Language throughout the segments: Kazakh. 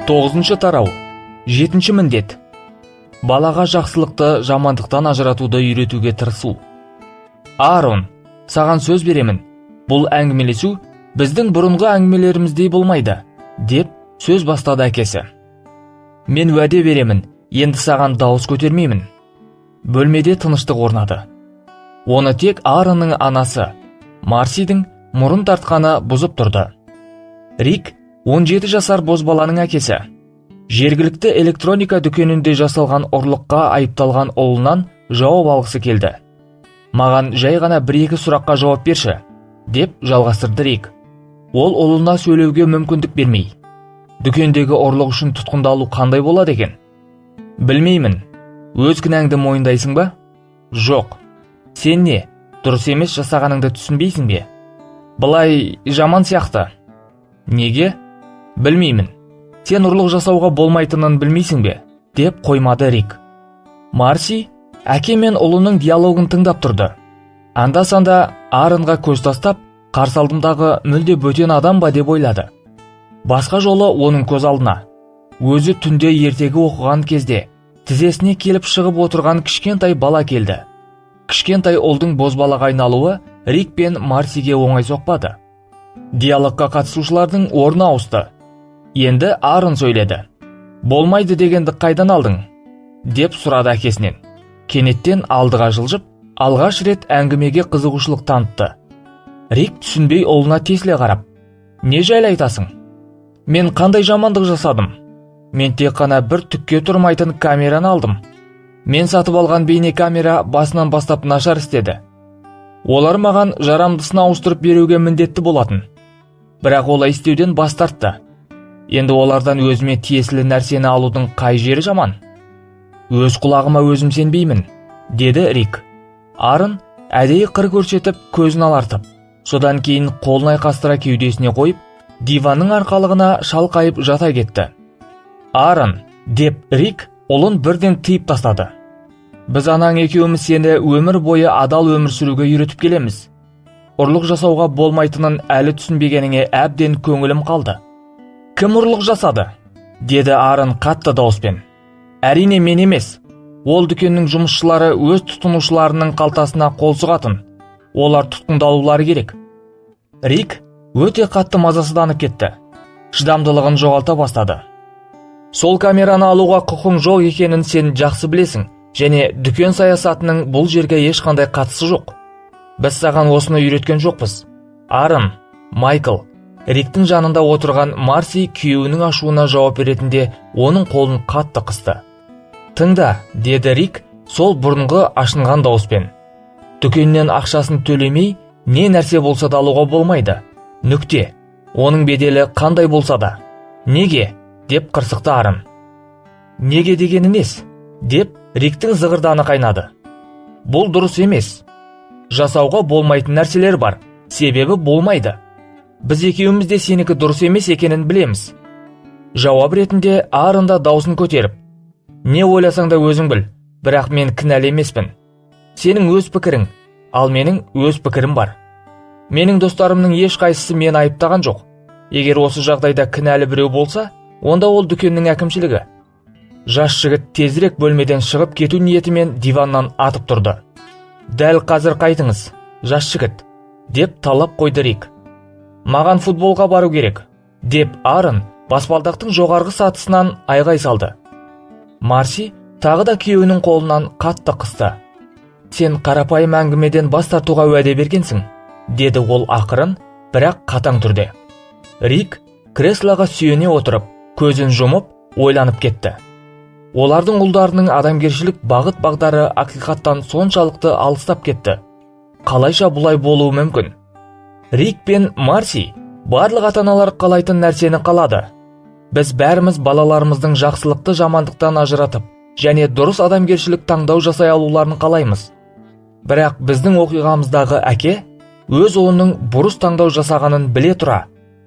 9-шы тарау. 7-ші міндет. Балаға жақсылықты жамандықтан ажыратуды үйретуге тырысу. Аарон, саған сөз беремін. Бұл әңгімелесу біздің бұрынғы әңгімелеріміздей болмайды, деп сөз бастады әкесі. Мен уәде беремін, енді саған дауыс көтермеймін. Бөлмеде тыныштық орнады. Оны тек Ааронның анасы, Марсидің мұрын тартқаны бұзып тұрды. Рик 17 жасар бозбаланың әкесі. Жергілікті электроника дүкенінде жасалған ұрлыққа айыпталған ұлынан жауап алғысы келді. Маған жай ғана 1-2 сұраққа жауап берші, деп жалғастырды Рик. Ол ұлына сөйлеуге мүмкіндік бермей. Дүкендегі ұрлық үшін тұтқындалу қандай болады екен? Білмеймін. Өз кінәңді мойындайсың ба? Жоқ. Сен не? Дұрыс емес жасағаныңды түсінбейсің бе? Бұлай жаман сияқты. Неге? Білмеймін. Сен ұрлық жасауға болмайтынын білмейсің бе? Деп қоймады Рик. Марси әке мен ұлының диалогын тыңдап тұрды. Анда-санда Ааронға көз тастап, қарсы алдымдағы мүлде бөтен адам ба деп ойлады. Басқа жолы оның көз алдына өзі түнде ертегі оқыған кезде тізесіне келіп шығып отырған кішкентай бала келді. Кішкентай ұлдың бозбалаға айналуы Рик пен Марсиге оңай соқпады. Диалогқа қатысушылардың орны ауысты. Енді Аарон сөйледі. Болмайды дегенді қайдан алдың? Деп сұрады әкесінен. Кенеттен алдыға жылжып, алғаш рет әңгімеге қызығушылық танытты. Рик түсінбей ұлына тесіле қарап. Не жайлы айтасың? Мен қандай жамандық жасадым? Мен тек қана бір түкке тұрмайтын камераны алдым. Мен сатып алған бейне камера басынан бастап нашар істеді. Олар маған жарамдысын ауыстырып беруге міндетті болатын. Бірақ олай істеуден бас тартты. Енді олардан өзіме тиесілі нәрсені алудың қай жері жаман? Өз құлағыма өзім сенбеймін, деді Рик. Аарон әдейі қыр көрсетіп көзін алартып, содан кейін қолын айқастыра кеудесіне қойып, диванның арқалығына шалқайып жата кетті. Аарон, деп Рик ұлын бірден тыйып тастады. Біз анаң екеуміз сені өмір бойы адал өмір сүруге үйретіп келеміз. Ұрлық жасауға болмайтынын әлі түсінбегеніңе әбден көңілім қалды. Кім ұрлық жасады? Деді Аарон қатты дауыспен. Әрине мен емес. Ол дүкеннің жұмысшылары өз тұтынушыларының қалтасына қол сұғатын. Олар тұтқындалулары керек. Рик өте қатты мазасызданып кетті. Шыдамдылығын жоғалта бастады. Сол камераны алуға құқың жоқ екенін сен жақсы білесің, және дүкен саясатының бұл жерге ешқандай қатысы жоқ. Біз саған осыны үйреткен жоқпыз. Аарон, Майкл, Риктің жанында отырған Марси күйеуінің ашуына жауап беретінде оның қолын қатты қысты. Тыңда, деді Рик сол бұрынғы ашынған дауыспен. Дүкеннен ақшасын төлемей, не нәрсе болса да алуға болмайды. Нүкте. Оның беделі қандай болса да. Неге? Деп қырсықты Аарон. Неге дегені нес? Деп Риктің зығырданы қайнады. Бұл дұрыс емес. Жасауға болмайтын нәрселер бар. Себебі болмайды. Біз екеуміз де сенікі дұрыс емес екенін білеміз. Жауап ретінде Аарон да даусын көтеріп. Не ойласаң да өзің біл, бірақ мен кінәлі емеспін. Сенің өз пікірің, ал менің өз пікірім бар. Менің достарымның ешқайсысы мені айыптаған жоқ. Егер осы жағдайда кінәлі біреу болса, онда ол дүкеннің әкімшілігі. Жас жігіт тезірек бөлмеден шығып кету ниетімен диваннан атып тұрды. Дәл қазір қайтыңыз, жас жігіт, деп талап қойды Рик. Маған футболға бару керек, деп Аарон баспалдақтың жоғарғы сатысынан айғай салды. Марси тағы да күйеуінің қолынан қатты қысты. Сен қарапайым әңгімеден бас тартуға уәде бергенсің, деді ол ақырын, бірақ қатаң түрде. Рик креслоға сүйене отырып, көзін жұмып, ойланып кетті. Олардың ұлдарының адамгершілік бағыт-бағдары ақиқаттан соншалықты алыстап кетті. Қалайша бұлай болуы мүмкін? Рик пен Марси барлық ата-аналар қалайтын нәрсені қалады. Біз бәріміз балаларымыздың жақсылықты жамандықтан ажыратып, және дұрыс адамгершілік таңдау жасай алуларын қалаймыз. Бірақ біздің оқиғамыздағы әке өз ұлының бұрыс таңдау жасағанын біле тұра,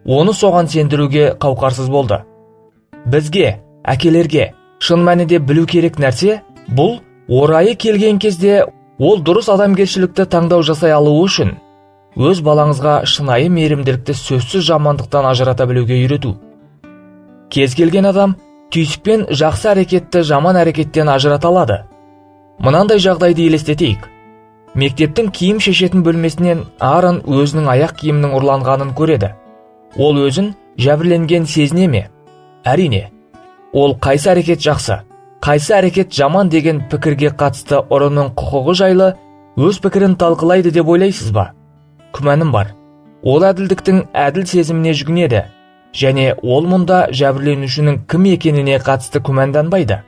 оны соған сендіруге қауқарсыз болды. Бізге, әкелерге, шын мәнінде білу керек нәрсе, бұл орайы келген кезде ол дұрыс адамгершілікті таңдау жасай алуы үшін өз балаңызға шынайы мейірімділікті сөзсіз жамандықтан ажырата білуге үйрету. Кез келген адам түйсікпен жақсы әрекетті жаман әрекеттен ажырата алады. Мынандай жағдайды елестетейік. Мектептің киім шешетін бөлмесінен Аарон өзінің аяқ киімінің ұрланғанын көреді. Ол өзін жәбірленген сезіне ме? Әрине. Ол қайсы әрекет жақсы, қайсы әрекет жаман деген пікірге қатысты ұрының құқығы жайлы өз пікірін талқылайды деп ойлайсыз ба? Күмәнім бар. Ол әділдіктің әділ сезіміне жүгінеді, және ол мұнда жәбірленушінің кім екеніне қатысты күмәнданбайды.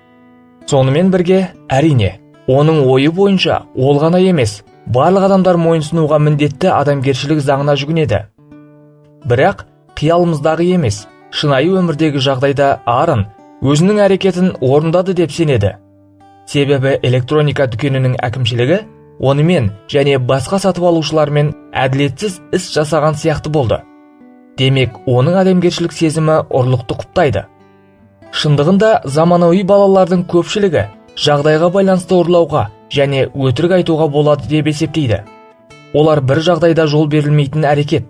Сонымен бірге, әрине, оның ойы бойынша ол ғана емес, барлық адамдар мойынсынуға міндетті адамгершілік заңына жүгінеді. Бірақ қиялымыздағы емес, шынайы өмірдегі жағдайда Аарон өзінің әрекетін орындады деп сенеді. Себебі электроника дүкенінің әкімшілігі онымен және басқа сатып алушылармен әділетсіз іс жасаған сияқты болды. Демек, оның адамгершілік сезімі ұрлықты құптайды. Шындығында заманауи балалардың көпшілігі жағдайға байланысты ұрлауға және өтірік айтуға болады деп есептейді. Олар бір жағдайда жол берілмейтін әрекет,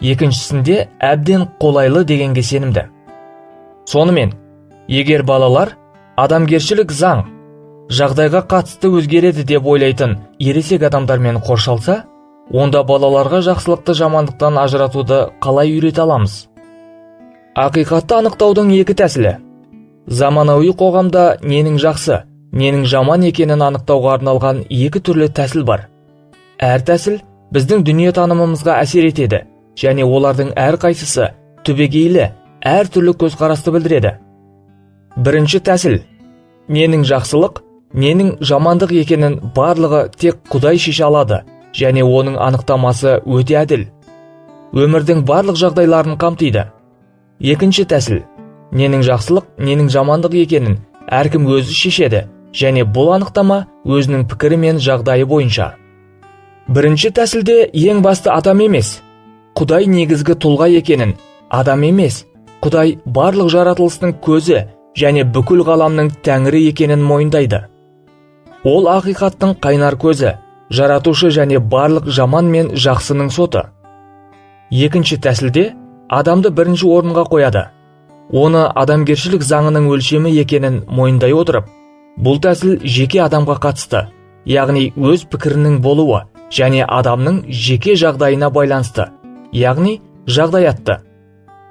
екіншісінде әбден қолайлы дегенге сенімді. Сонымен, егер балалар адамгершілік заң жағдайға қатысты өзгереді деп ойлайтын ересек адамдармен қоршалса, онда балаларға жақсылықты жамандықтан ажыратуды қалай үйрете аламыз? Ақиқатты анықтаудың екі тәсілі. Заманауи қоғамда ненің жақсы, ненің жаман екенін анықтауға арналған екі түрлі тәсіл бар. Әр тәсіл біздің дүниетанымымызға әсер етеді, және олардың әрқайсысы түбегейлі әр түрлі көзқарасты білдіреді. Бірінші тәсіл. Ненің жақсылық, ненің жамандық екенін барлығы тек Құдай шеше алады, және оның анықтамасы өте әділ. Өмірдің барлық жағдайларын қамтиды. Екінші тәсіл. Ненің жақсылық, ненің жамандық екенін әркім өзі шешеді, және бұл анықтама өзінің пікірі мен жағдайы бойынша. Бірінші тәсілде ең басты адам емес, Құдай негізгі тұлға екенін, адам емес, Құдай барлық жаратылыстың көзі және бүкіл ғаламның тәңірі екенін мойындайды. Ол ақиқаттың қайнар көзі, жаратушы және барлық жаман мен жақсының соты. Екінші тәсілде адамды бірінші орынға қояды. Оны адамгершілік заңының өлшемі екенін мойындай отырып, бұл тәсіл жеке адамға қатысты, яғни өз пікірінің болуы және адамның жеке жағдайына байланысты, яғни жағдаятты.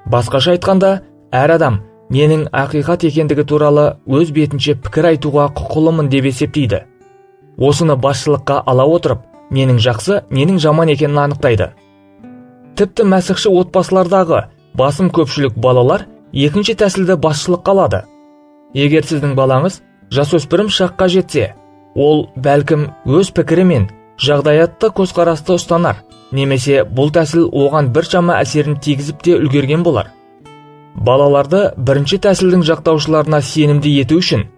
Басқаша айтқанда, әр адам ненің ақиқат екендігі туралы өз бетінше пікір айтуға құқылымын деп есептейді. Осыны басшылыққа ала отырып, ненің жақсы, ненің жаман екенін анықтайды. Тіпті мәсіхші отбасылардағы басым көпшілік балалар екінші тәсілді басшылыққа алады. Егер сіздің балаңыз жасөспірім шаққа жетсе, ол бәлкім өз пікірі мен жағдаятты көзқарасты ұстанар, немесе бұл тәсіл оған біршама әсерін тигізіп те үлгерген болар. Балаларды бірінші тәсілдің жақтаушыларына сенімді ету үшін,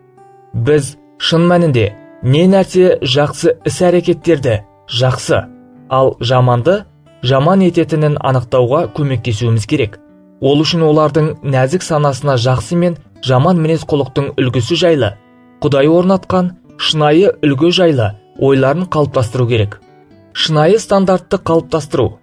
біз шын мәнінде не нәрсе жақсы іс-әрекеттерді жақсы, ал жаманды жаман ететінін анықтауға көмектесуіміз керек. Ол үшін олардың нәзік санасына жақсы мен жаман мінез құлықтың үлгісі жайлы, Құдай орнатқан шынайы үлгі жайлы ойларын қалыптастыру керек. Шынайы стандартты қалыптастыру.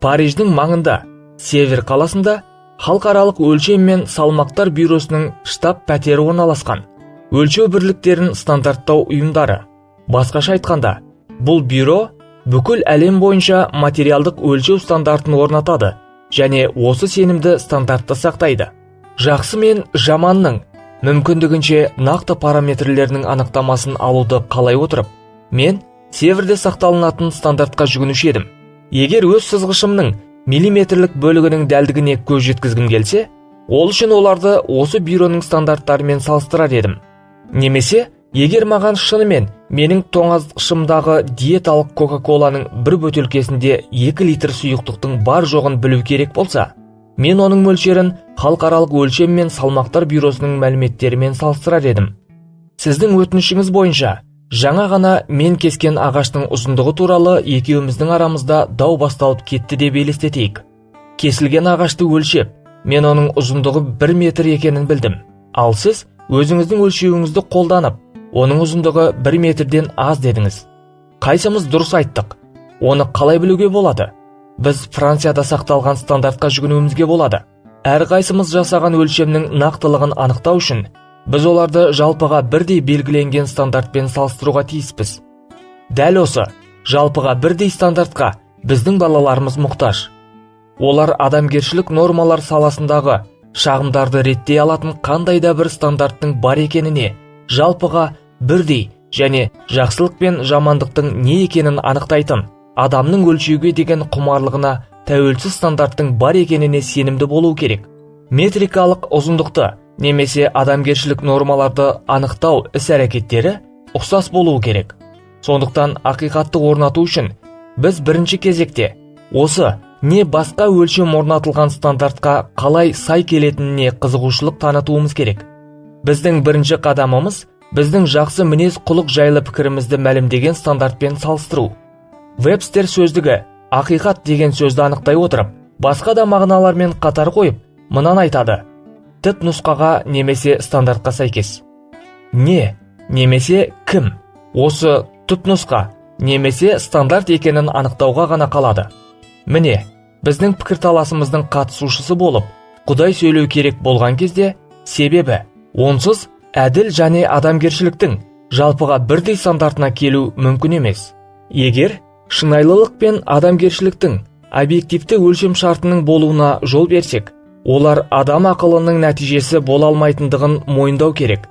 Париждің маңында, Север қаласында халықаралық өлшем мен салмақтар бюросының штаб пәтері орналасқан. Өлшеу бірліктерін стандарттау ұйымдары. Басқаша айтқанда, бұл бюро бүкіл әлем бойынша материалдық өлшеу стандартын орнатады, және осы сенімді стандартты сақтайды. Жақсы мен жаманның мүмкіндігінше нақты параметрлерінің анықтамасын алуды қалай отырып, мен Северде сақталынатын стандартқа жүгінуші едім. Егер өз сызғышымның миллиметрлік бөлігінің дәлдігіне көз жеткізгім келсе, ол үшін оларды осы бюроның стандарттарымен салыстырар едім. Немесе, егер маған шынымен менің тоңазытқышымдағы диеталық Кока-Коланың бір бөтелкесінде 2 литр сұйықтықтың бар жоғын білу керек болса, мен оның мөлшерін халықаралық өлшем мен салмақтар бюросының мәліметтерімен салыстырар едім. Сіздің өтінішіңіз бойынша, жаңа ғана мен кескен ағаштың ұзындығы туралы екеуміздің арамызда дау басталып кетті деп елестетейік. Кесілген ағашты өлшеп, мен оның ұзындығы 1 метр екенін білдім. Ал сіз өзіңіздің өлшеуіңізді қолданып, оның ұзындығы 1 метрден аз дедіңіз. Қайсымыз дұрыс айттық? Оны қалай білуге болады? Біз Францияда сақталған стандартқа жүгінуімізге болады. әрқайсымыз жасаған өлшемнің нақтылығын анықтау үшін біз оларды жалпыға бірдей белгіленген стандартпен салыстыруға тиіспіз. Дәл осы жалпыға бірдей стандартқа біздің балаларымыз мұқтаж. Олар адамгершілік нормалар саласындағы шағымдарды реттей алатын қандай да бір стандарттың бар екеніне, жалпыға бірдей және жақсылық пен жамандықтың не екенін анықтайтын адамның өлшеуге деген құмарлығына тәуелсіз стандарттың бар екеніне сенімді болу керек. Метрикалық ұзындықты немесе адамгершілік нормаларды анықтау іс-әрекеттері ұқсас болуы керек. Сондықтан ақиқатты орнату үшін біз бірінші кезекте осы не басқа өлшем орнатылған стандартқа қалай сай келетініне қызығушылық танытуымыз керек. Біздің бірінші қадамымыз біздің жақсы мінез құлық жайлы пікірімізді мәлімдеген стандартпен салыстыру. Вебстер сөздігі ақиқат деген сөзді анықтай отырып, басқа да мағыналармен қатар қойып, мынаны айтады: түп нұсқаға немесе стандартқа сәйкес. Не немесе кім осы түп нұсқа немесе стандарт екенін анықтауға ғана қалады. Міне, біздің пікірталасымыздың қатысушысы болып, Құдай сөйлеу керек болған кезде, себебі онсыз әділ және адамгершіліктің жалпыға бірдей стандартына келу мүмкін емес. Егер шынайылық пен адамгершіліктің объективті өлшем шартының болуына жол берсек, олар адам ақылының нәтижесі бола алмайтындығын мойындау керек.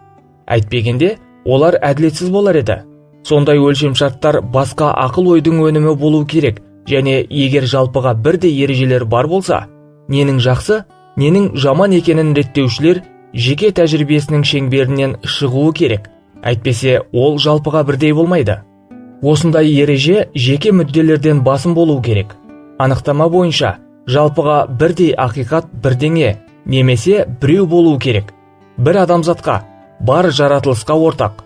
Әйтпегенде, олар әділетсіз болар еді. Сондай өлшем шарттар басқа ақыл ойдың өнімі болу керек, және егер жалпыға бірдей ережелер бар болса, ненің жақсы, ненің жаман екенін реттеушілер жеке тәжірибесінің шеңберінен шығуы керек. Әйтпесе, ол жалпыға бірдей болмайды. Осындай ереже жеке мүдделерден басым болу керек. Анықтама бойынша жалпыға бірдей ақиқат бірдеңе немесе біреу болу керек. Бір адамзатқа, бар жаратылысқа ортақ.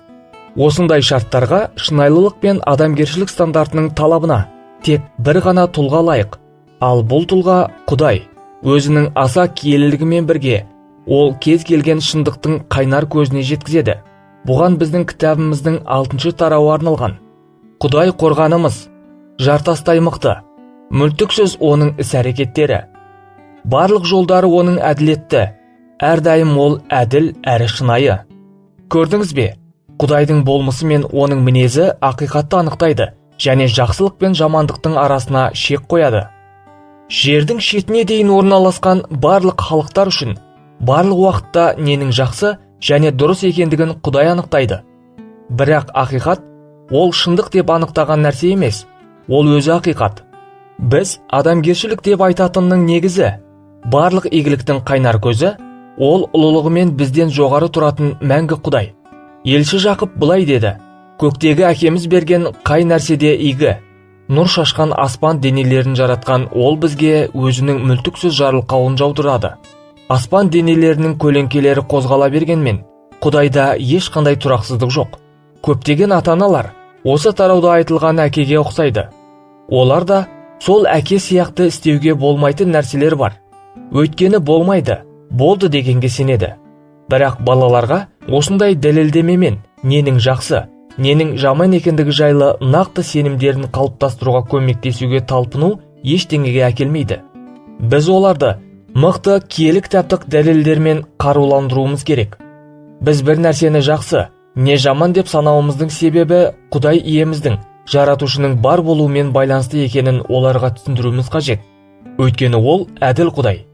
Осындай шарттарға шынайылық пен адамгершілік стандартының талабына тек бір ғана тұлға лайық. Ал бұл тұлға Құдай. Өзінің аса киелілігімен бірге, ол кез келген шындықтың қайнар көзіне жеткізеді. Бұған біздің кітабымыздың 6-шы тарауы арналған. Құдай қорғанымыз, жартастай мықты, мүлтіксіз оның іс-әрекеттері. Барлық жолдары оның әділетті, әрдайым ол әділ әрі шынайы. Көрдіңіз бе? Құдайдың болмысы мен оның мінезі ақиқатты анықтайды және жақсылық пен жамандықтың арасына шек қояды. Жердің шетіне дейін орналасқан барлық халықтар үшін барлық уақытта ненің жақсы және дұрыс екендігін Құдай анықтайды. Бірақ ақиқат ол шындық деп анықтаған нәрсе емес, ол өзі ақиқат. Біз адамгершілік деп айтатынның негізі, барлық игіліктің қайнар көзі, ол ұлылығымен бізден жоғары тұратын мәңгі Құдай. Елші Жақып былай деді: көктегі әкеміз берген қай нәрседе игі, нұр шашқан аспан денелерін жаратқан ол бізге өзінің мүлтіксіз жарылқауын жаудырады. Аспан денелерінің көлеңкелері қозғала бергенмен, Құдайда ешқандай тұрақсыздық жоқ. Көптеген ата-аналар осы тарауда айтылған әкеге ұқсайды. Олар да сол әке сияқты істеуге болмайтын нәрселер бар. Өйткені болмайды, болды дегенге сенеді. Бірақ балаларға осындай дәлелдемемен ненің жақсы, ненің жаман екендігі жайлы нақты сенімдерін қалыптастыруға көмектесуге талпыну ештеңеге әкелмейді. Біз оларды мықты киелі кітаптық дәлелдермен қаруландыруымыз керек. Біз бір нәрсені жақсы, не жаман деп санауымыздың себебі Құдай иеміздің, жаратушының бар болуымен байланысты екенін оларға түсіндіруіміз қажет. Өйткені ол әділ Құдай.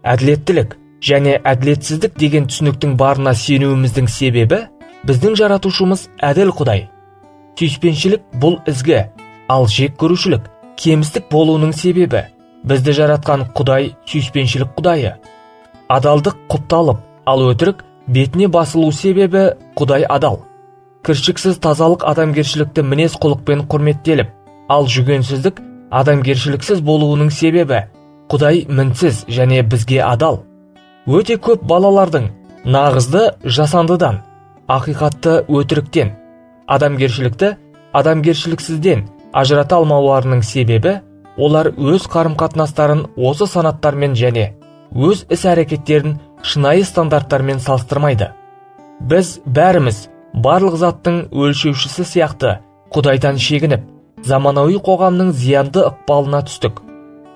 Әділеттілік және әділетсіздік деген түсініктің барына сенуіміздің себебі біздің жаратушымыз әділ Құдай. Түйіспеншілік бұл ізгі, ал жек көрушілік кемістік болуының себебі бізді жаратқан Құдай түйіспеншілік Құдайы. Адалдық құпталып, ал өтірік бетіне басылу себебі Құдай адал. Кіршіксіз тазалық адамгершілікті мінез құлықпен құрметтеліп, ал жүгенсіздік адамгершіліксіз болуының себебі Құдай мінсіз және бізге адал. Өте көп балалардың нағызды жасандыдан, ақиқатты өтіріктен, адамгершілікті адамгершіліксізден ажырата алмауларының себебі олар өз қарым-қатынастарын осы санаттармен және өз іс-әрекеттерін шынайы стандарттармен салыстырмайды. Біз бәріміз барлық заттың өлшеушісі сияқты Құдайдан шегініп, заманауи қоғамның зиянды ықпалына түстік.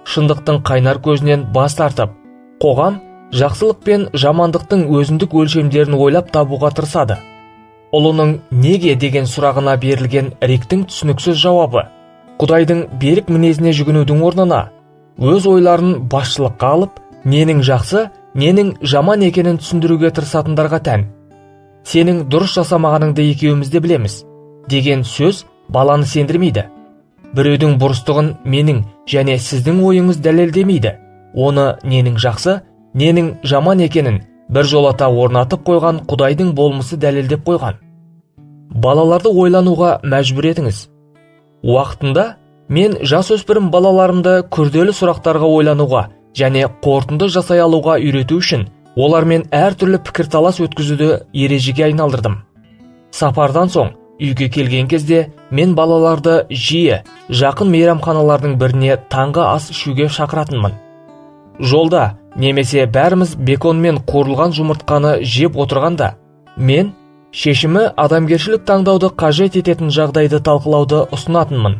Шындықтың қайнар көзінен бас тартып, қоғам жақсылық пен жамандықтың өзіндік өлшемдерін ойлап табуға тырысады. Ұлының неге деген сұрағына берілген Риктің түсініксіз жауабы Құдайдың берік мінезіне жүгінудің орнына өз ойларын басшылыққа алып, ненің жақсы, ненің жаман екенін түсіндіруге тырысатындарға тән. Сенің дұрыс жасамағаныңды екеуміз де білеміз деген сөз баланы сендірмейді. Біреудің бұрыстығын менің және сіздің ойыңыз дәлелдемейді. Оны ненің жақсы, ненің жаман екенін бір жолата орнатып қойған Құдайдың болмысы дәлелдеп қойған. Балаларды ойлануға мәжбүр етіңіз. Уақытында мен жасөспірім балаларымды күрделі сұрақтарға ойлануға және қорытынды жасай алуға үйрету үшін олармен әртүрлі пікірталас өткізуді ережеге айналдырдым. Сапардан соң үйге келген кезде мен балаларды жиі жақын мейрамханалардың біріне таңғы ас ішуге шақыратынмын. Жолда немесе бәріміз беконмен қуырылған жұмыртқаны жеп отырғанда мен шешімі адамгершілік таңдауды қажет ететін жағдайды талқылауды ұсынатынмын.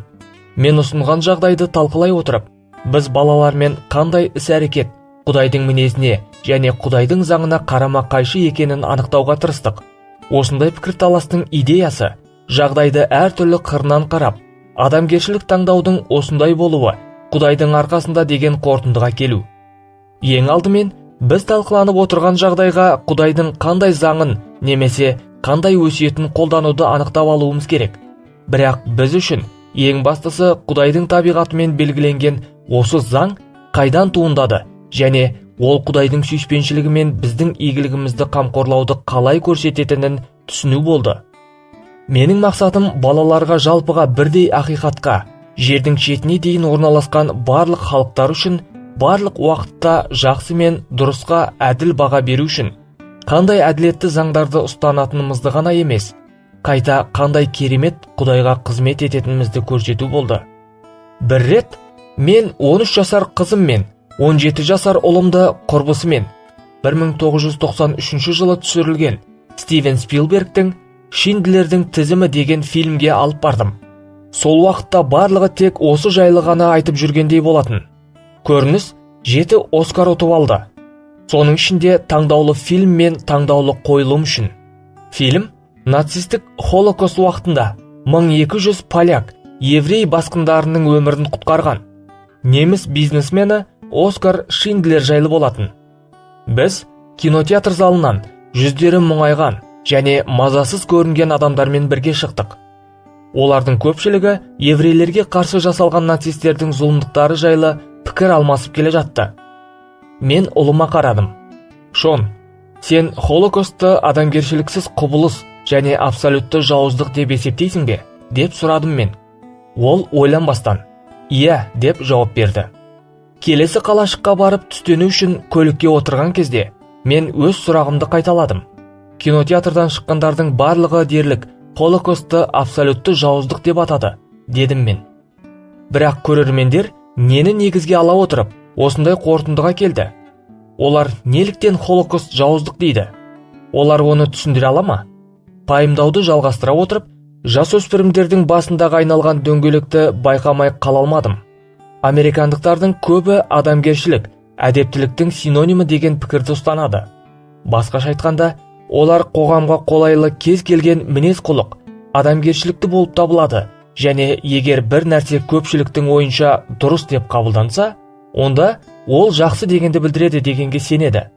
Мен ұсынған жағдайды талқылай отырып, біз балалармен қандай іс-әрекет Құдайдың мінезіне және Құдайдың заңына қарама-қайшы екенін анықтауға тырыстық. Осындай пікірталастың идеясы жағдайды әртүрлі қырынан қарап, адамгершілік таңдаудың осындай болуы Құдайдың арқасында деген қорытындыға келу. Ең алдымен біз талқыланып отырған жағдайға Құдайдың қандай заңын немесе қандай өсиетін қолдануды анықтап алуымыз керек. Бірақ біз үшін ең бастысы Құдайдың табиғатымен белгіленген осы заң қайдан туындады және ол Құдайдың сүйіспеншілігі мен біздің игілігімізді қамқорлауды қалай көрсететінін түсіну болды. Менің мақсатым балаларға жалпыға бірдей ақиқатқа, жердің шетіне дейін орналасқан барлық халықтар үшін барлық уақытта жақсы мен дұрысқа әділ баға беру үшін қандай әділетті заңдарды ұстанатынымызды ғана емес, қайта қандай керемет Құдайға қызмет ететінімізді көрсету болды. Бір рет мен 13 жасар қызым мен 17 жасар ұлымды құрбысымен 1993 жылы түсірілген Стивен Спилбергтің «Шиндлердің тізімі» деген фильмге алып бардым. Сол уақытта барлығы тек осы жайлы ғана айтып жүргендей болатын. Көрініс 7 Оскар ұтып алды. Соның ішінде таңдаулы фильм мен таңдаулы қойылым үшін. Фильм нацистік Холокост уақытында 1200 поляк, еврей басқындарының өмірін құтқарған неміс бизнесмені Оскар Шиндлер жайлы болатын. Біз кинотеатр залынан жүздері мұңайған және мазасыз көрінген адамдармен бірге шықтық. Олардың көпшілігі еврейлерге қарсы жасалған нацистердің зұлымдықтары жайлы пікір алмасып келе жатты. Мен ұлыма қарадым. Шон, сен Холокостты адамгершіліксіз құбылыс және абсолютті жауыздық деп есептейсің бе? Деп сұрадым мен. Ол ойланбастан, иә деп жауап берді. Келесі қалашыққа барып түстену үшін көлікке отырған кезде мен өз сұрағымды қайталадым. Кинотеатрдан шыққандардың барлығы дерлік Холокостты абсолютті жауыздық деп атады, дедім мен. Бірақ көрермендер нені негізге ала отырып осындай қорытындыға келді? Олар неліктен Холокост жауыздық дейді? Олар оны түсіндіре ала ма? Пайымдауды жалғастыра отырып, жасөспірімдердің басындағы айналған дөңгелекті байқамай қала алмадым. Американдықтардың көбі адамгершілік, әдептіліктің синонимі деген пікірді ұстанады. Басқаша айтқанда, олар қоғамға қолайлы кез келген мінез-құлық, адамгершілікті болып табылады және егер бір нәрсе көпшіліктің ойынша дұрыс деп қабылданса, онда ол жақсы дегенді білдіреді дегенге сенеді.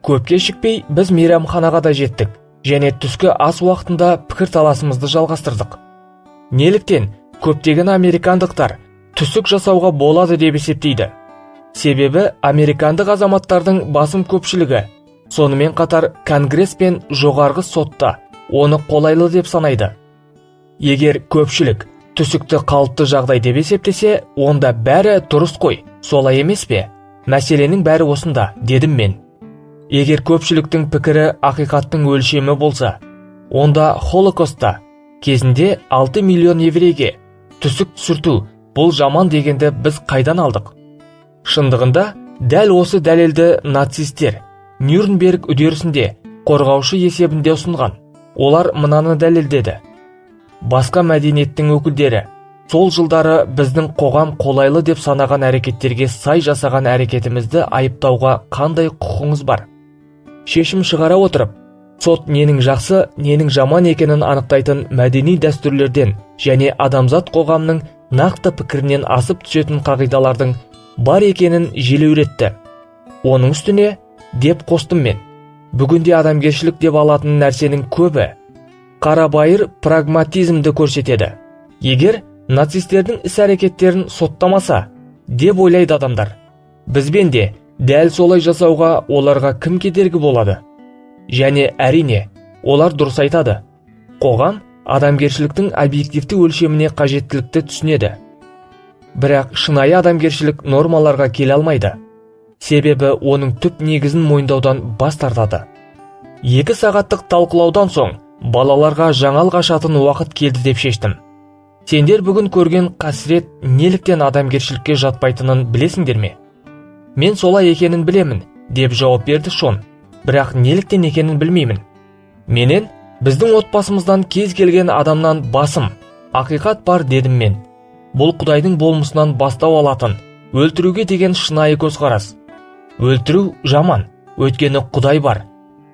Көп кешікпей біз мейрамханаға да жеттік және түскі ас уақытында пікірталасымызды жалғастырдық. Неліктен көптеген американдықтар түсік жасауға болады деп есептейді? Себебі американдық азаматтардың басым көпшілігі, сонымен қатар Конгресс пен жоғарғы сотта оны қолайлы деп санайды. Егер көпшілік түсікті қалыпты жағдай деп есептесе, онда бәрі дұрыс қой, солай емес пе? Мәселенің бәрі осында, дедім мен. Егер көпшіліктің пікірі ақиқаттың өлшемі болса, онда Холокостта кезінде 6 миллион еврейге түсік түсірту бұл жаман дегенді біз қайдан алдық? Шындығында, дәл осы дәлелді нацистер Нюрнберг үдерісінде қорғаушы есебінде ұсынған. Олар мынаны дәлелдеді. Басқа мәдениеттің өкілдері, сол жылдары біздің қоғам қолайлы деп санаған әрекеттерге сай жасаған әрекетімізді айыптауға қандай құқыңыз бар? Шешім шығара отырып, сот ненің жақсы, ненің жаман екенін анықтайтын мәдени дәстүрлерден және адамзат қоғамның нақты пікірінен асып түсетін қағидалардың бар екенін желеуретті. Оның үстіне, деп қостым мен, бүгінде адамгершілік деп алатын нәрсенің көбі қарабайыр прагматизмді көрсетеді. Егер нацистердің іс-әрекеттерін соттамаса, деп ойлайды адамдар, бізбен де дәл солай жасауға оларға кім кедергі болады? Және әрине, олар дұрыс айтады. Қоғам адамгершіліктің объективті өлшеміне қажеттілікті түсінеді. Бірақ шынайы адамгершілік нормаларға келе алмайды. Себебі оның түп негізін мойындаудан бас тартады. 2 сағаттық талқылаудан соң балаларға жаңалық ашатын уақыт келді деп шештім. Сендер бүгін көрген қасірет неліктен адамгершілікке жатпайтынын білесіңдер ме? Мен солай екенін білемін, деп жауап берді Шон. Бірақ неліктен екенін білмеймін. Менен біздің отбасымыздан кез келген адамнан басым, ақиқат бар дедім мен. Бұл Құдайдың болмысынан бастау алатын, өлтіруге деген шынайы көзқарас. Өлтіру жаман, өйткені Құдай бар.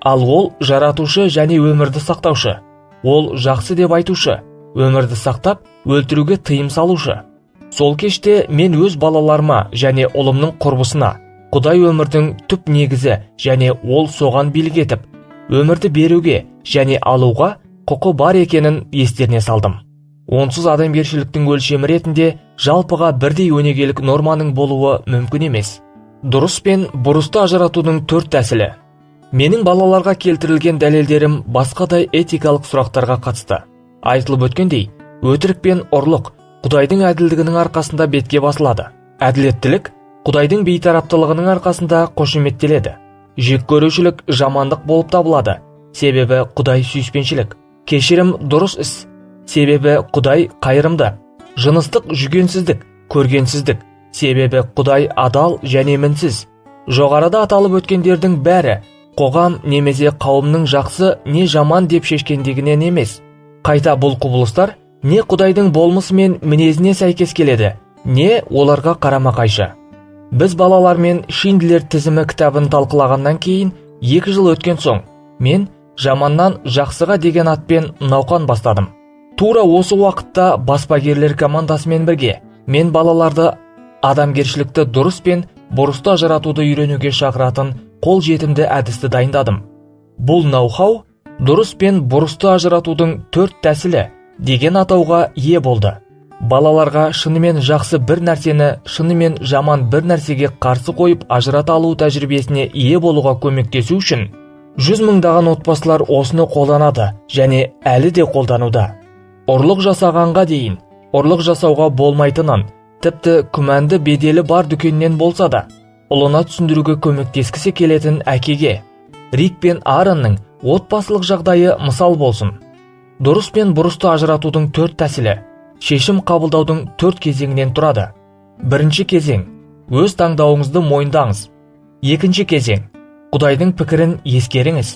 Ал ол жаратушы және өмірді сақтаушы. Ол жақсы деп айтушы, өмірді сақтап, өлтіруге тыйым салушы. Сол кеште мен өз балаларыма және ұлымның құрбысына Құдай өмірдің түп негізі және ол соған билік етіп, өмірді беруге және алуға құқы бар екенін естеріне салдым. Онсыз адамгершіліктің өлшемі ретінде жалпыға бірдей өнегелік норманың болуы мүмкін емес. Дұрыс пен бұрысты ажыратудың 4 тәсілі. Менің балаларға келтірілген дәлелдерім басқадай этикалық сұрақтарға қатысты. Айтылып өткендей, өтірік пен ұрлық Құдайдың әділдігінің арқасында бетке басылады. Әділеттілік Құдайдың бейтараптылығының арқасында қошеметтеледі. Жек көрушілік жамандық болып табылады, себебі Құдай сүйіспеншілік. Кешірім дұрыс іс, себебі Құдай қайырымды. Жыныстық жүгенсіздік, көргенсіздік, себебі Құдай адал және мінсіз. Жоғарыда аталып өткендердің бәрі қоғам немесе қауымның жақсы не жаман деп шешкендігінен емес. Қайта бұл құбылыстар не Құдайдың болмысы мен мінезіне сәйкес келеді, не оларға қарама-қайшы. Біз балалармен Шиндлер тізімі кітабын талқылағаннан кейін 2 жыл өткен соң, мен жаманнан жақсыға деген атпен науқан бастадым. Тура осы уақытта баспагерлер командасымен бірге мен балаларды адамгершілікті дұрыс пен бұрысты ажыратуды үйренуге шақыратын қол жетімді әдісті дайындадым. Бұл ноу-хау дұрыс пен бұрысты ажыратудың 4 тәсілі деген атауға ие болды. Балаларға шынымен жақсы бір нәрсені шынымен жаман бір нәрсеге қарсы қойып ажырата алу тәжірибесіне ие болуға көмектесу үшін 100 мыңдаған отбасылар осыны қолданады және әлі де қолдануда. Ұрлық жасағанға дейін ұрлық жасауға болмайтынын, тіпті күмәнді беделі бар дүкеннен болса да, ұлына түсіндіруге көмектескісі келетін әкеге Рик пен Ааронның отбасылық жағдайы мысал болсын. Дұрыс пен бұрысты ажыратудың 4 тәсілі шешім қабылдаудың 4 кезеңінен тұрады. Бірінші кезең – өз таңдауыңызды мойындаңыз. Екінші кезең – Құдайдың пікірін ескеріңіз.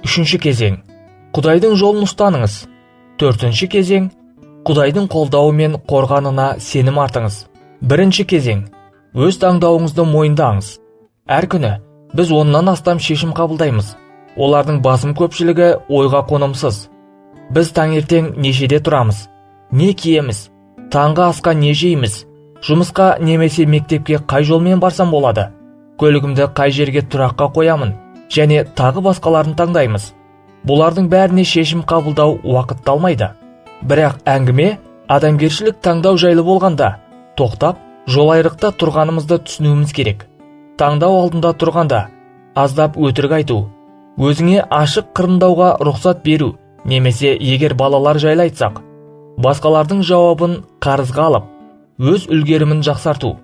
Үшінші кезең – Құдайдың жолын ұстаныңыз. Төртінші кезең – Құдайдың қолдауы мен қорғанына сенім артыңыз. Бірінші кезең – өз таңдауыңызды мойындаңыз. Әр күні біз 10-нан астам шешім қабылдаймыз. Олардың басым көпшілігі ойға қонымсыз. Біз таңертең нешеде тұрамыз? Не киеміз? Таңғы асқа не жейміз? Жұмысқа немесе мектепке қай жолмен барсам болады? Көлігімді қай жерге тұраққа қоямын? Және тағы басқаларын таңдаймыз. Бұлардың бәріне шешім қабылдау уақытты алмайды. Бірақ әңгіме адамгершілік таңдау жайлы болғанда, тоқтап, жолайрықта тұрғанымызды түсінуіміз керек. Таңдау алдында тұрғанда, аздап өтірік айту, өзіңе ашық қырындауға рұқсат беру, немесе егер балалар жайлы айтсақ, басқалардың жауабын қарызға алып, өз үлгерімін жақсарту.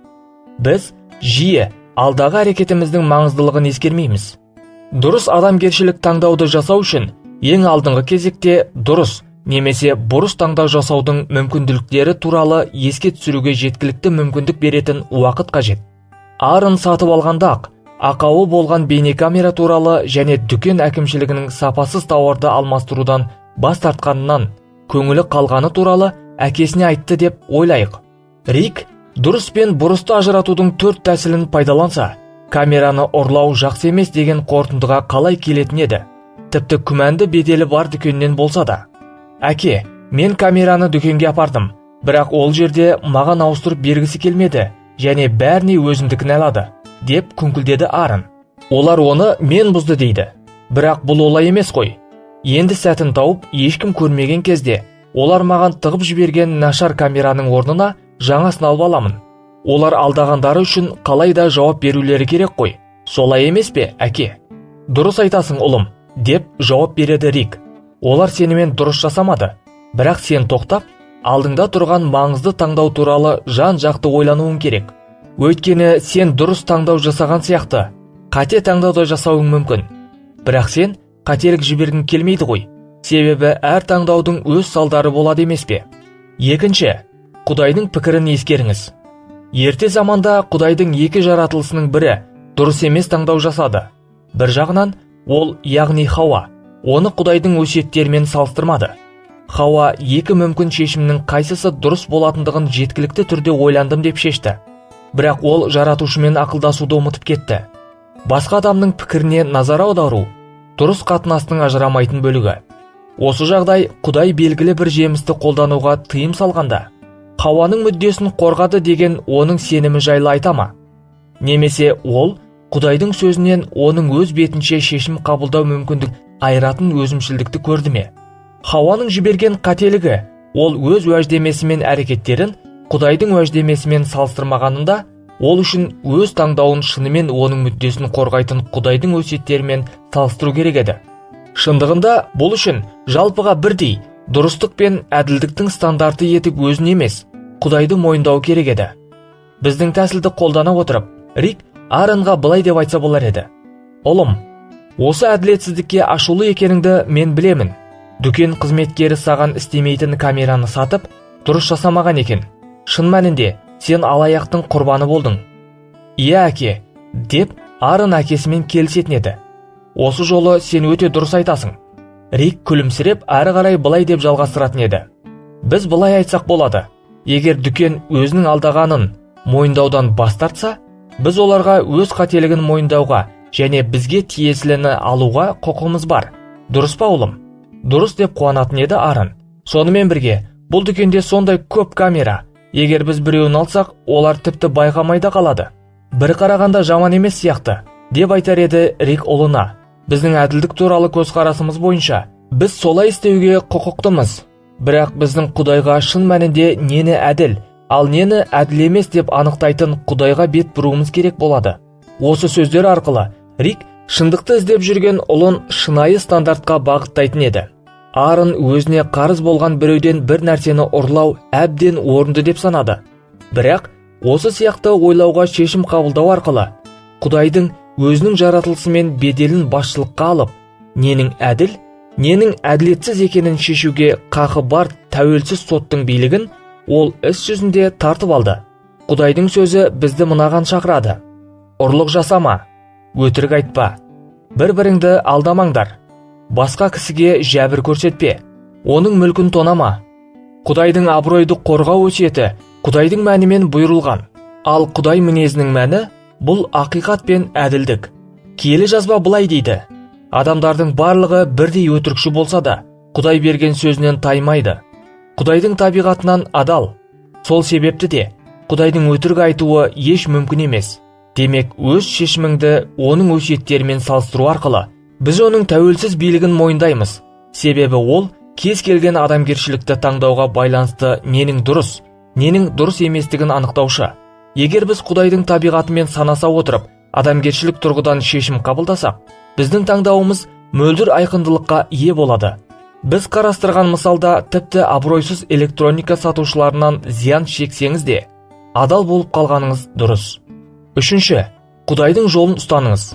Біз жиі алдағы әрекетіміздің маңыздылығын ескермейміз. Дұрыс адамгершілік таңдауды жасау үшін ең алдыңғы кезекте дұрыс немесе бұрыс таңдау жасаудың мүмкіндіктері туралы еске түсіруге жеткілікті мүмкіндік беретін уақыт қажет. Аарон сатып алғанда-ақ ақауы болған бейнекамера туралы және дүкен әкімшілігінің сапасыз тауарды алмастырудан бас тартқанынан көңілі қалғаны туралы әкесіне айтты деп ойлайық. Рик дұрыс пен бұрысты ажыратудың 4 тәсілін пайдаланса, камераны ұрлау жақсы емес деген қорытындыға қалай келетін еді? Тіпті күмәнді беделі бар дүкеннен болса да. Әке, мен камераны дүкенге апардым, бірақ ол жерде маған ауыстырып бергісі келмеді және бәріне өзімдікін алады, деп күңкілдеді Аарон. Олар оны мен бұзды дейді. Бірақ бұл олай емес қой. Енді сәтін тауып, ешкім көрмеген кезде, олар маған тығып жіберген нашар камераның орнына жаңасын алып аламын. Олар алдағандары үшін қалай да жауап берулері керек қой. Солай емес пе, әке? Дұрыс айтасың, ұлым, деп жауап береді Рик. Олар сенімен дұрыс жасамады. Бірақ сен тоқтап, алдыңда тұрған маңызды таңдау туралы жан-жақты ойлануың керек. Өйткені сен дұрыс таңдау жасаған сияқты, қате таңдауды жасауың мүмкін. Бірақ сен қателік жібергің келмейді ғой. Себебі әр таңдаудың өз салдары болады емес пе? Екінші, Құдайдың пікірін ескеріңіз. Ерте заманда Құдайдың екі жаратылысының бірі дұрыс емес таңдау жасады. Бір жағынан, ол, яғни Хауа, оны Құдайдың өсиеттерімен салыстырмады. Хауа екі мүмкін шешімнің қайсысы дұрыс болатындығын жеткілікті түрде ойландым деп шешті. Бірақ ол жаратушымен ақылдасуды ұмытып кетті. Басқа адамның пікіріне назар аудару дұрыс қатынастың ажырамайтын бөлігі. Осы жағдай Құдай белгілі бір жемісті қолдануға тыйым салғанда, Хауаның мүддесін қорғады деген оның сенімі жайлы айтама? Немесе ол Құдайдың сөзінен оның өз бетінше шешім қабылдау мүмкіндік айыратын өзімшілдікті көрді ме? Хауаның жіберген қателігі ол өз уәждемесі мен әрекеттерін Құдайдың уәждемесімен салыстырмағанында, ол үшін өз таңдауын шынымен оның мүддесін қорғайтын Құдайдың өсиеттерімен салыстыру керек еді. Шындығында бұл үшін жалпыға бірдей дұрыстық пен әділдіктің стандарты етіп өзін емес, Құдайды мойындау керек еді. Біздің тәсілді қолдана отырып, Рик Ааронға былай деп айтса болар еді. Ұлым, осы әділетсіздікке ашулы екеніңді мен білемін. Дүкен қызметкері саған істемейтін камераны сатып, дұрыс жасамаған екен. Шын мәнінде сен алаяқтың құрбаны болдың. Иә, әке, деп Аарон әкесімен келісетін еді. Осы жолы сен өте дұрыс айтасың. Рик күлімсіреп, әрі қарай былай деп жалғастыратын еді. Біз былай айтсақ болады. Егер дүкен өзінің алдағанын мойындаудан бас тартса, біз оларға өз қателігін мойындауға және бізге тиесіліні алуға құқығымыз бар. Дұрыс па, ұлым? Дұрыс деп қуанатын еді Аарон. Сонымен бірге, бұл дүкенде сондай көп камера. Егер біз біреуін алсақ, олар тіпті байқамай да қалады. Бір қарағанда жаман емес сияқты, деп айтар еді Рик ұлына. Біздің әділдік туралы көзқарасымыз бойынша, біз солай істеуге құқықтымыз. Бірақ біздің Құдайға шын мәнінде нені әділ, ал нені әділ емес деп анықтайтын Құдайға бет бұруымыз керек болады. Осы сөздер арқылы Рик шындықты іздеп жүрген ұлын шынайы стандартқа бағыттайтын еді. Аарон өзіне қарыз болған біреуден бір нәрсені ұрлау әбден орынды деп санады. Бірақ осы сияқты ойлауға шешім қабылдау арқылы Құдайдың өзінің жаратылысымен беделін басшылыққа алып, ненің әділ, ненің әділетсіз екенін шешуге қақы бар тәуелсіз соттың билігін ол іс жүзінде тартып алды. Құдайдың сөзі бізді мынаған шақырады. Ұрлық жасама, өтірік айтпа, бір-біріңді алдамаңдар, басқа кісіге жәбір көрсетпе, оның мүлкін тонама. Құдайдың абыройды қорғау өсиеті Құдайдың мәнімен бұйырылған. Ал Құдай мінезінің мәні бұл ақиқат пен әділдік. Киелі жазба былай дейді: адамдардың барлығы бірдей өтірікші болса да, Құдай берген сөзінен таймайды. Құдайдың табиғатынан адал. Сол себепті де Құдайдың өтірік айтуы еш мүмкін емес. Демек, өз шешіміңді оның өсиеттерімен салыстыру арқылы біз оның тәуелсіз билігін мойындаймыз. Себебі ол кез келген адамгершілікті таңдауға байланысты ненің дұрыс еместігін анықтаушы. Егер біз Құдайдың табиғатымен санаса отырып, адамгершілік тұрғыдан шешім қабылдасақ, біздің таңдауымыз мөлдір айқындылыққа ие болады. Біз қарастырған мысалда тіпті абыройсыз электроника сатушыларынан зиян шексеңіз де, адал болып қалғаныңыз дұрыс. Үшінші, Құдайдың жолын ұстаныңыз.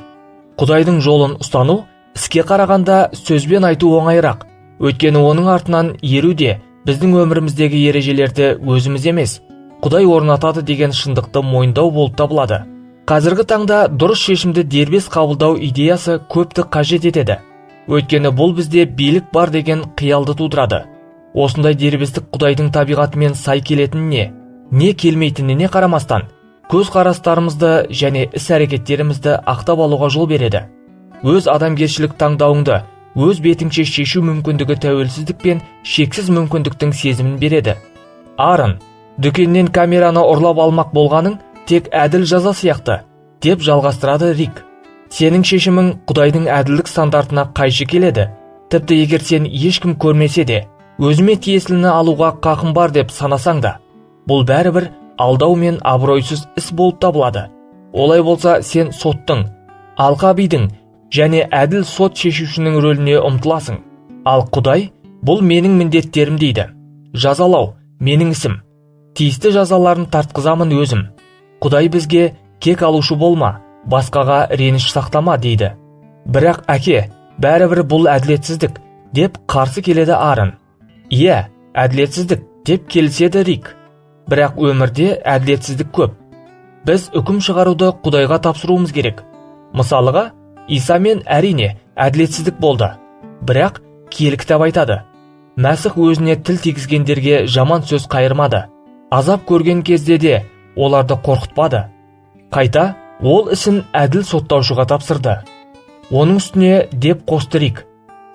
Құдайдың жолын ұстану іске қарағанда сөзбен айту оңайырақ. Өйткені оның артынан еру де біздің өміріміздегі ережелерді өзіміз емес, Құдай орнатады деген шындықты мойындау болып табылады. Қазіргі таңда дұрыс шешімді дербес қабылдау идеясы көпті қажет етеді. Өйткені бұл бізде билік бар деген қиялды тудырады. осындай дербестік Құдайдың табиғатымен сай келетініне, не келмейтініне қарамастан, көз қарастарымызды және іс-әрекеттерімізді ақтап алуға жол береді. Өз адамгершілік таңдауыңды өз бетіңше шешу мүмкіндігі тәуелсіздік пен шексіз мүмкіндіктің сезімін береді. Аарон, дүкеннен камераны ұрлап алмақ болғаның тек әділ жаза сияқты, деп жалғастырады Рик. Сенің шешімің Құдайдың әділдік стандартына қайшы келеді. Тіпті егер сен ешкім көрмесе де, өзіме тиесіліні алуға қақым бар деп санасаң да, бұл бәрібір алдау мен абыройсыз іс болып табылады. Олай болса, сен соттың, алқабидің және әділ сот шешушінің рөліне ұмтыласың. Ал Құдай, бұл менің міндеттерім дейді. Жазалау менің ісім. Тиісті жазаларын тартқызамын өзім. Құдай бізге кек алушы болма, басқаға реніш сақтама дейді. Бірақ әке, бәрібір бұл әділетсіздік, деп қарсы келеді Аарон. Иә, әділетсіздік, деп келіседі Рик. Бірақ өмірде әділетсіздік көп. Біз үкім шығаруды Құдайға тапсыруымыз керек. Мысалыға, Исамен әрине әділетсіздік болды. Бірақ киелі кітап айтады: Мәсіх өзіне тіл тигізгендерге жаман сөз қайырмады. Азап көрген кезде де оларды қорқытпады. Қайта, ол ісін әділ соттаушыға тапсырды. Оның үстіне деп қосты Рик: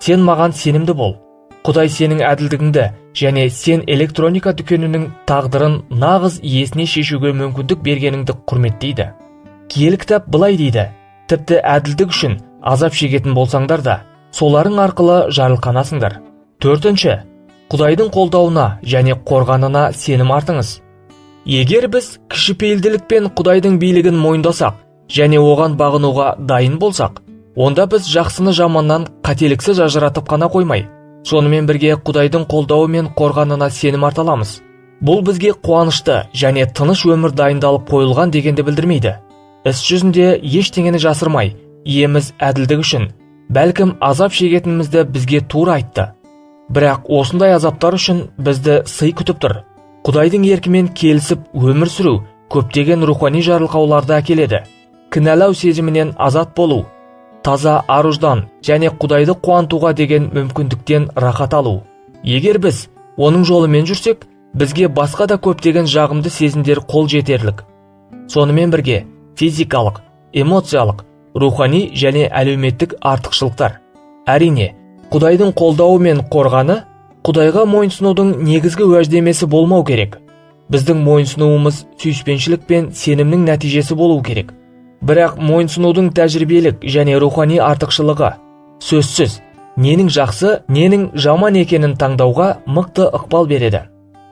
Сен маған сенімді бол. Құдай сенің әділдігіңді және сен электроника дүкенінің тағдырын нағыз иесіне шешуге мүмкіндік бергеніңді құрметтейді. Киелі кітап былай дейді: Тіпті әділдік үшін азап шегетін болсаңдар да, соларың арқылы жарылқанасыңдар. 4. Құдайдың қолдауына және қорғанына сенім артыңыз. Егер біз кішіпейілділік пен Құдайдың билігін мойындасақ және оған бағынуға дайын болсақ, онда біз жақсыны жаманнан қателіксіз ажыратып қана қоймай, сонымен бірге Құдайдың қолдауы мен қорғанына сенім арта аламыз. Бұл бізге қуанышты және тыныш өмір дайындалып қойылған дегенді білдірмейді. Іс жүзінде ештеңені жасырмай, иеміз әділдік үшін, бәлкім азап шегетінімізді бізге тура айтты. Бірақ осындай азаптар үшін бізді сый күтіп тұр. Құдайдың еркімен келісіп өмір сүру көптеген рухани жарылқауларды әкеледі. Кінәлау сезімінен азат болу, таза ар-ұждан және Құдайды қуантуға деген мүмкіндіктен рахат алу. Егер біз оның жолымен жүрсек, бізге басқа да көптеген жағымды сезімдер қол жетерлік. Сонымен бірге, физикалық, эмоциялық, рухани және әлеуметтік артықшылықтар. Әрине, Құдайдың қолдауы мен қорғаны Құдайға мойынсынудың негізгі уәждемесі болмау керек. Біздің мойынсынуымыз сүйіспеншілік пен сенімнің нәтижесі болу керек. Бірақ мойынсынудың тәжірибелік және рухани артықшылығы сөзсіз ненің жақсы, ненің жаман екенін таңдауға мықты ықпал береді.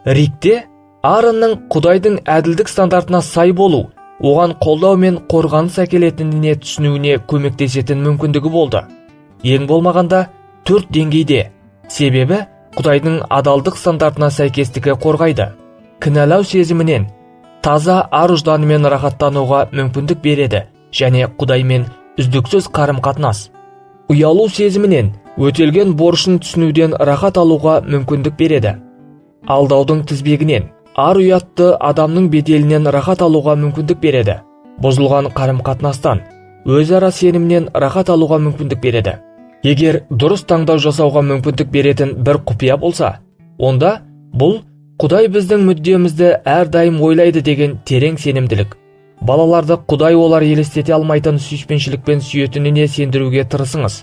Рикте Ааронның Құдайдың әділдік стандартына сай болу, оған қолдау мен қорғаныс әкелетініне түсінуіне көмектесетін мүмкіндігі болды. Ең болмағанда 4 деңгейде. Себебі Құдайдың адалдық стандартына сәйкестігі қорғайды. Кінәлау сезімінен таза ар-ұжданымен рахаттануға мүмкіндік береді және Құдаймен үздіксіз қарым-қатынас. Ұялу сезімінен өтелген борышын түсінуден рахат алуға мүмкіндік береді. Алдаудың тізбегінен ар-ұятты адамның беделінен рахат алуға мүмкіндік береді. Бұзылған қарым-қатынастан өзара сенімнен рахат алуға мүмкіндік береді. Егер дұрыс таңдау жасауға мүмкіндік беретін бір құпия болса, онда бұл Құдай біздің мүддемізді әрдайым ойлайды деген терең сенімділік. Балаларды Құдай олар елестете алмайтын сүйіспеншілікпен сүйетініне сендіруге тырысыңыз.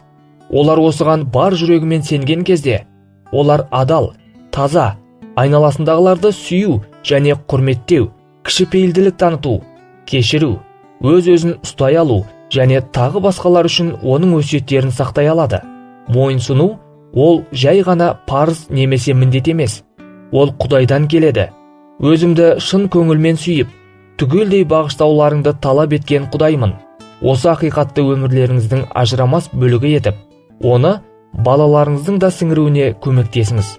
Олар осыған бар жүрегімен сенген кезде, олар адал, таза, айналасындағыларды сүю және құрметтеу, кішіпейілділік таныту, кешіру, өз-өзін ұстай алу және тағы басқалар үшін оның өсиеттерін сақтай алады. Мойынсыну ол жай ғана парыз немесе міндет емес. Ол Құдайдан келеді. Өзімді шын көңілмен сүйіп, түгелдей бағыштауларыңды талап еткен Құдаймын. Осы ақиқатты өмірлеріңіздің ажырамас бөлігі етіп, оны балаларыңыздың да сіңіруіне көмектесіңіз.